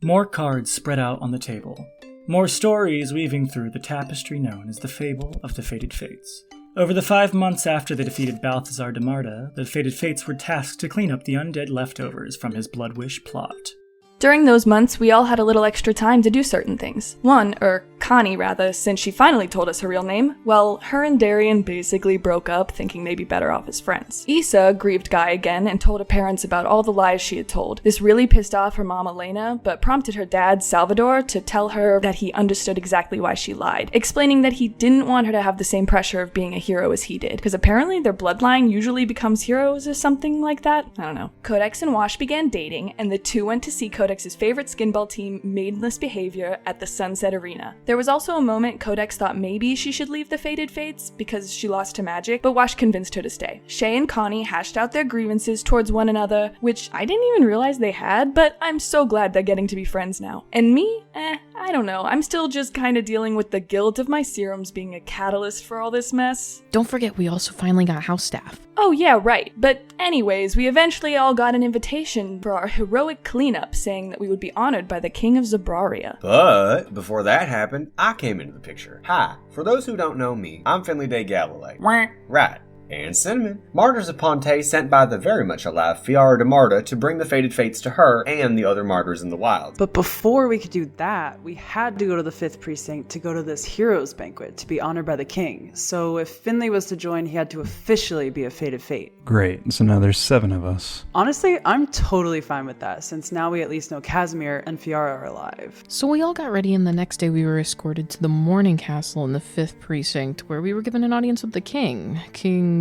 More cards spread out on the table. More stories weaving through the tapestry known as the Fable of the Fated Fates. Over the 5 months after they defeated Balthazar de Marda, the Fated Fates were tasked to clean up the undead leftovers from his Blood Wish plot. During those months, we all had a little extra time to do certain things. Connie rather, since she finally told us her real name, well, her and Darian basically broke up, thinking they'd be better off as friends. Issa grieved Guy again and told her parents about all the lies she had told. This really pissed off her mom Elena, but prompted her dad, Salvador, to tell her that he understood exactly why she lied, explaining that he didn't want her to have the same pressure of being a hero as he did, because apparently their bloodline usually becomes heroes or something like that. I don't know. Codex and Wash began dating, and the two went to see Codex's favorite skinball team, Maidenless Behavior, at the Sunset Arena. There was also a moment Codex thought maybe she should leave the Fated Fates because she lost to magic, but Wash convinced her to stay. Shay and Connie hashed out their grievances towards one another, which I didn't even realize they had, but I'm so glad they're getting to be friends now. And me? I don't know. I'm still just kinda dealing with the guilt of my serums being a catalyst for all this mess. Don't forget, we also finally got house staff. Oh yeah, right. But anyways, we eventually all got an invitation for our heroic cleanup, saying that we would be honored by the King of Zabraria. But before that happened, I came into the picture. Hi, for those who don't know me, I'm Finley Day Galilei. Right. And Cinnamon, martyrs of Ponte sent by the very much alive Fiara de Marda to bring the Fated Fates to her and the other martyrs in the wild. But before we could do that, we had to go to the 5th Precinct to go to this heroes banquet to be honored by the king. So if Finley was to join, he had to officially be a Fated Fate. Great, so now there's 7 of us. Honestly, I'm totally fine with that, since now we at least know Casimir and Fiara are alive. So we all got ready, and the next day we were escorted to the Morning Castle in the 5th Precinct, where we were given an audience with the king. King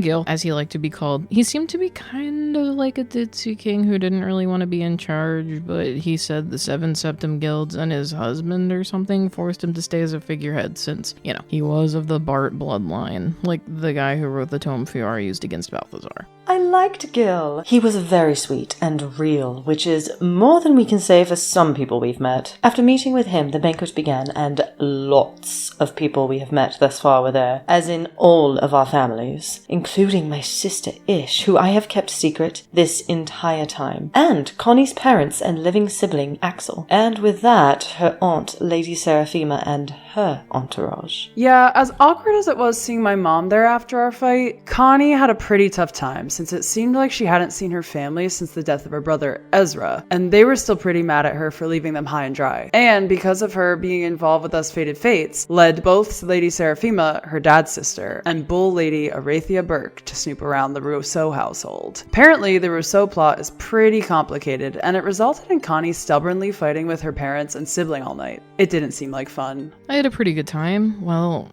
Gil, as he liked to be called. He seemed to be kind of like a ditzy king who didn't really want to be in charge, but he said the 7 Septim Guilds and his husband or something forced him to stay as a figurehead since, he was of the Bart bloodline, like the guy who wrote the tome Fiora used against Balthazar. I liked Gil. He was very sweet and real, which is more than we can say for some people we've met. After meeting with him, the banquet began, and lots of people we have met thus far were there, as in all of our families, including my sister Ish, who I have kept secret this entire time, and Connie's parents and living sibling Axel, and with that, her aunt Lady Seraphima and her entourage. Yeah, as awkward as it was seeing my mom there after our fight, Connie had a pretty tough time, since it seemed like she hadn't seen her family since the death of her brother Ezra, and they were still pretty mad at her for leaving them high and dry. And because of her being involved with us Fated Fates, led both Lady Seraphima, her dad's sister, and Bull Lady Arathia Burke to snoop around the Rousseau household. Apparently, the Rousseau plot is pretty complicated, and it resulted in Connie stubbornly fighting with her parents and sibling all night. It didn't seem like fun. I had a pretty good time. Well,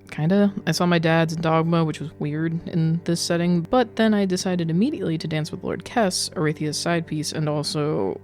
kinda. I saw my dad's in Dogma, which was weird in this setting, but then I decided immediately to dance with Lord Kess, Arethia's side piece, and also,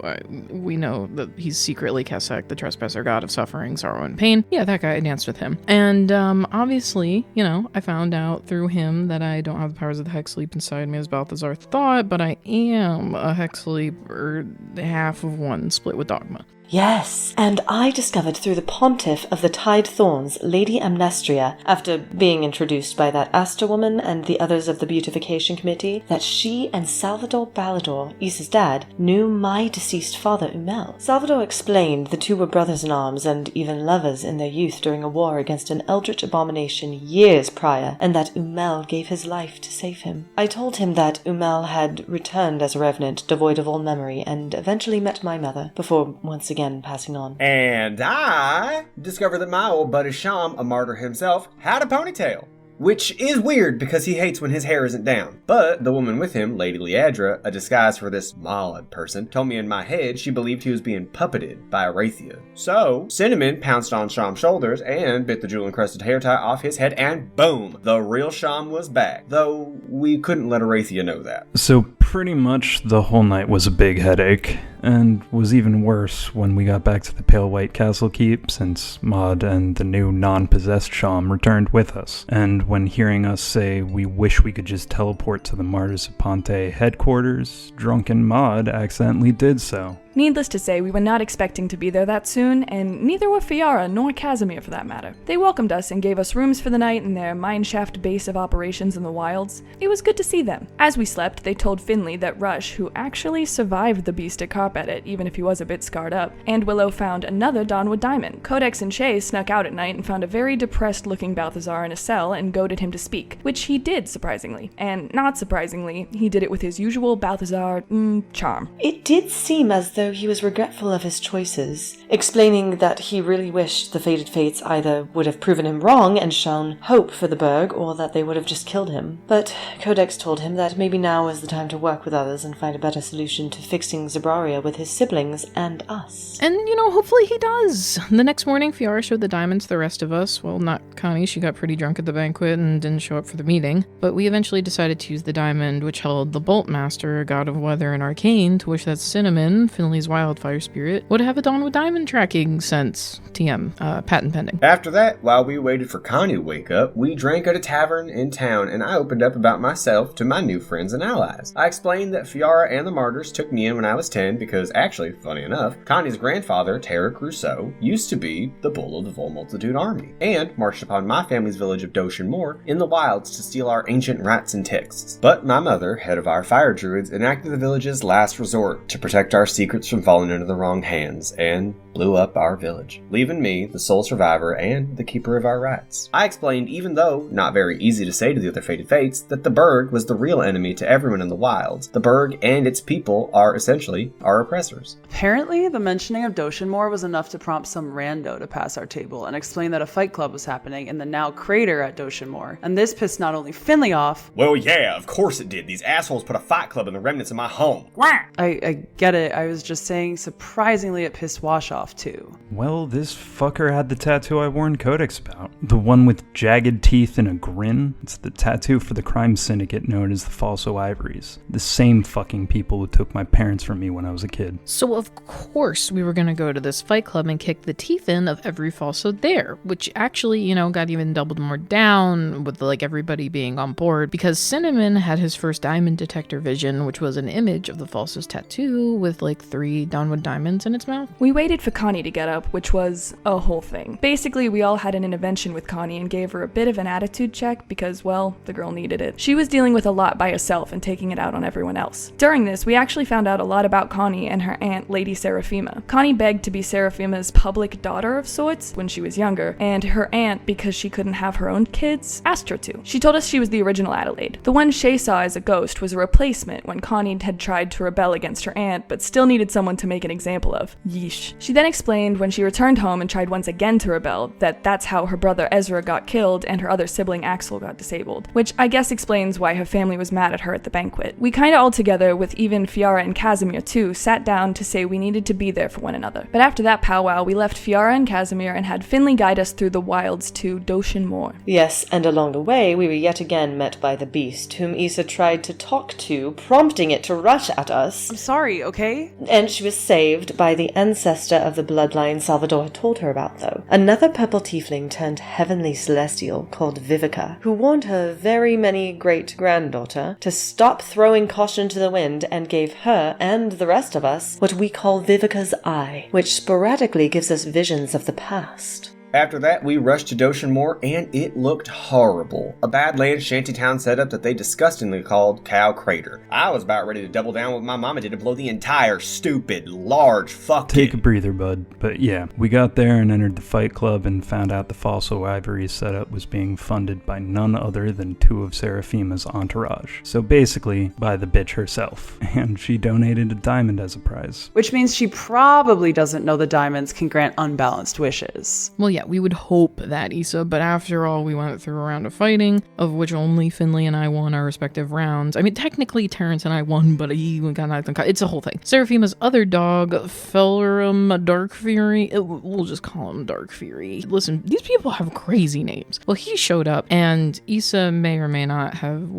we know that he's secretly Kesek, the trespasser god of suffering, sorrow, and pain. Yeah, that guy, I danced with him. And, obviously, I found out through him that I don't have the powers of the Hex Sleep inside me as Balthazar thought, but I am a Hex Sleep, or half of one, split with Dogma. Yes, and I discovered through the pontiff of the Tide Thorns, Lady Amnestria, after being introduced by that Aster woman and the others of the Beautification Committee, that she and Salvador Ballador, Issa's dad, knew my deceased father Umel. Salvador explained the two were brothers-in-arms and even lovers in their youth during a war against an eldritch abomination years prior, and that Umel gave his life to save him. I told him that Umel had returned as a revenant, devoid of all memory, and eventually met my mother, before once again passing on. And I discovered that my old buddy Sham, a martyr himself, had a ponytail. Which is weird because he hates when his hair isn't down. But the woman with him, Lady Leadra, a disguise for this Maud person, told me in my head she believed he was being puppeted by Arathia. So, Cinnamon pounced on Sham's shoulders and bit the jewel-encrusted hair tie off his head, and boom! The real Sham was back. Though, we couldn't let Arathia know that. So pretty much the whole night was a big headache, and was even worse when we got back to the Pale White Castle Keep, since Maud and the new non-possessed Sham returned with us. And when hearing us say we wish we could just teleport to the Martyrs of Ponte headquarters, drunken Maud accidentally did so. Needless to say, we were not expecting to be there that soon, and neither were Fiara nor Casimir for that matter. They welcomed us and gave us rooms for the night in their mineshaft base of operations in the wilds. It was good to see them. As we slept, they told Finley that Rush, who actually survived the Beast at sharp at it, even if he was a bit scarred up. And Willow found another Dawnwood diamond. Codex and Shay snuck out at night and found a very depressed-looking Balthazar in a cell and goaded him to speak, which he did, surprisingly. And not surprisingly, he did it with his usual Balthazar, charm. It did seem as though he was regretful of his choices, explaining that he really wished the Fated Fates either would have proven him wrong and shown hope for the Burg, or that they would have just killed him. But Codex told him that maybe now is the time to work with others and find a better solution to fixing Zabraria with his siblings and us. And, hopefully he does. The next morning, Fiara showed the diamonds to the rest of us. Well, not Connie. She got pretty drunk at the banquet and didn't show up for the meeting. But we eventually decided to use the diamond, which held the Bolt Master, god of weather and arcane, to wish that Cinnamon, Finley's wildfire spirit, would have a Dawnwood diamond tracking sense. TM. Patent pending. After that, while we waited for Connie to wake up, we drank at a tavern in town, and I opened up about myself to my new friends and allies. I explained that Fiara and the Martyrs took me in when I was 10 because, actually, funny enough, Connie's grandfather, Tarek Rousseau, used to be the bull of the Vol Multitude army, and marched upon my family's village of Doshan Moor in the wilds to steal our ancient rats and texts. But my mother, head of our fire druids, enacted the village's last resort to protect our secrets from falling into the wrong hands, and blew up our village, leaving me, the sole survivor and the keeper of our rights. I explained, even though not very easy to say to the other Fated Fates, that the Burg was the real enemy to everyone in the wilds. The Burg and its people are essentially our oppressors. Apparently, the mentioning of Doshan Moor was enough to prompt some rando to pass our table and explain that a fight club was happening in the now crater at Doshan Moor. And this pissed not only Finley off. Well, yeah, of course it did. These assholes put a fight club in the remnants of my home. I get it. I was just saying, surprisingly, it pissed Wash off too. Well, this fucker had the tattoo I warned Codex about. The one with jagged teeth and a grin. It's the tattoo for the crime syndicate known as the Falso Ivories. The same fucking people who took my parents from me when I was a kid. So of course we were gonna go to this fight club and kick the teeth in of every Falso there, which actually, got even doubled more down with everybody being on board, because Cinnamon had his first diamond detector vision, which was an image of the Falso's tattoo with 3 Dawnwood diamonds in its mouth. We waited for Connie to get up, which was a whole thing. Basically, we all had an intervention with Connie and gave her a bit of an attitude check because, well, the girl needed it. She was dealing with a lot by herself and taking it out on everyone else. During this, we actually found out a lot about Connie and her aunt, Lady Seraphima. Connie begged to be Seraphima's public daughter of sorts when she was younger, and her aunt, because she couldn't have her own kids, asked her to. She told us she was the original Adelaide. The one Shay saw as a ghost was a replacement when Connie had tried to rebel against her aunt, but still needed someone to make an example of. Yeesh. She then explained when she returned home and tried once again to rebel, that's how her brother Ezra got killed and her other sibling Axel got disabled, which I guess explains why her family was mad at her at the banquet. We kinda all together, with even Fiara and Casimir too, sat down to say we needed to be there for one another. But after that powwow, we left Fiara and Casimir and had Finley guide us through the wilds to Doshan Moor. Yes, and along the way we were yet again met by the beast, whom Issa tried to talk to, prompting it to rush at us. I'm sorry, okay? And she was saved by the ancestor of the bloodline Salvador had told her about, though. Another purple tiefling turned heavenly celestial called Vivica, who warned her very many great-granddaughter to stop throwing caution to the wind and gave her and the rest of us what we call Vivica's Eye, which sporadically gives us visions of the past. After that, we rushed to Doshan Moor, and it looked horrible. A Badlands shantytown setup that they disgustingly called Cow Crater. I was about ready to double down what my mama did to blow the entire stupid, large fucking... Take a breather, bud. But yeah, we got there and entered the fight club and found out the Falso Ivory setup was being funded by none other than 2 of Seraphima's entourage. So basically, by the bitch herself. And she donated a diamond as a prize. Which means she probably doesn't know the diamonds can grant unbalanced wishes. Well, yeah, we would hope that, Issa, but after all, we went through a round of fighting, of which only Finley and I won our respective rounds. I mean, technically, Terrence and I won, but he got nothing. It's a whole thing. Seraphima's other dog, Felrum Dark Fury, we'll just call him Dark Fury. Listen, these people have crazy names. Well, he showed up, and Issa may or may not have,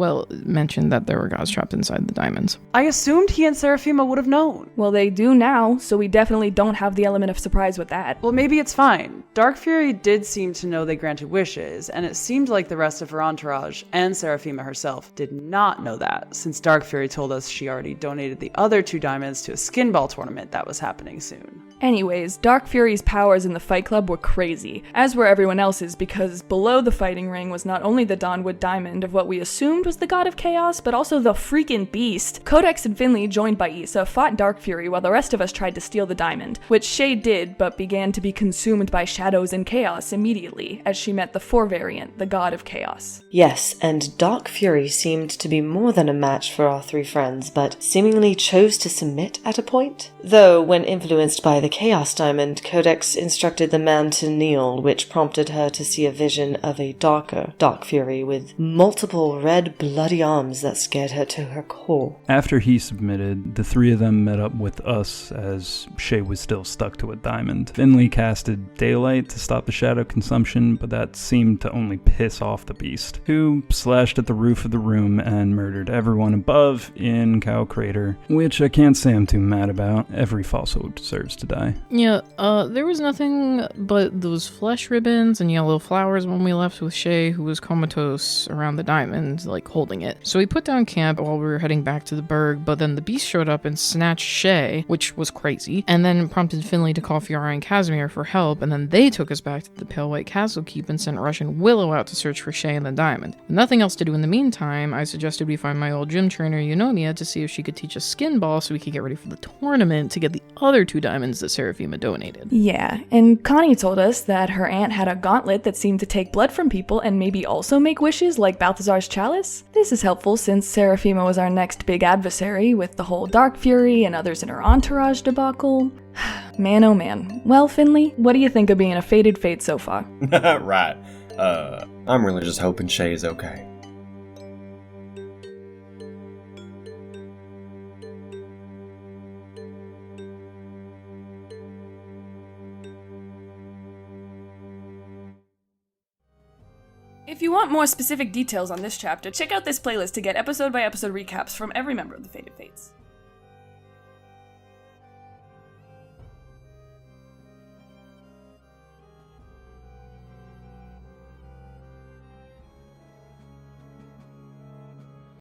mentioned that there were gods trapped inside the diamonds. I assumed he and Seraphima would have known. Well, they do now, so we definitely don't have the element of surprise with that. Well, maybe it's fine. Dark Fury did seem to know they granted wishes, and it seemed like the rest of her entourage and Seraphima herself did not know that, since Dark Fury told us she already donated the other 2 diamonds to a skin ball tournament that was happening soon. Anyways, Dark Fury's powers in the Fight Club were crazy, as were everyone else's, because below the fighting ring was not only the Dawnwood Diamond of what we assumed was the God of Chaos, but also the freaking beast. Codex and Finley, joined by Issa, fought Dark Fury while the rest of us tried to steal the diamond, which Shay did, but began to be consumed by shadows and chaos immediately, as she met the 4 variant, the God of Chaos. Yes, and Dark Fury seemed to be more than a match for our 3 friends, but seemingly chose to submit at a point. Though, when influenced by the Chaos Diamond, Codex instructed the man to kneel, which prompted her to see a vision of a darker Dark Fury with multiple red bloody arms that scared her to her core. After he submitted, the 3 of them met up with us as Shay was still stuck to a diamond. Finley casted Daylight to stop the shadow consumption, but that seemed to only piss off the beast, who slashed at the roof of the room and murdered everyone above in Cow Crater, which I can't say I'm too mad about. Every fossil deserves to die. Yeah, there was nothing but those flesh ribbons and yellow flowers when we left with Shay, who was comatose around the diamond, like holding it. So we put down camp while we were heading back to the Berg, but then the beast showed up and snatched Shay, which was crazy, and then prompted Finley to call Fiora and Casimir for help, and then they took us back to the Pale White Castle Keep and sent Rush and Willow out to search for Shay and the diamond. With nothing else to do in the meantime, I suggested we find my old gym trainer Eunomia to see if she could teach us skin ball so we could get ready for the tournament to get the other 2 diamonds that Seraphima donated. Yeah, and Connie told us that her aunt had a gauntlet that seemed to take blood from people and maybe also make wishes like Balthazar's chalice. This is helpful since Seraphima was our next big adversary with the whole Dark Fury and others in her entourage debacle. Man oh man. Well, Finley, what do you think of being a fated fate so far? Right. I'm really just hoping Shay is okay. If you want more specific details on this chapter, check out this playlist to get episode-by-episode recaps from every member of the Fated Fates.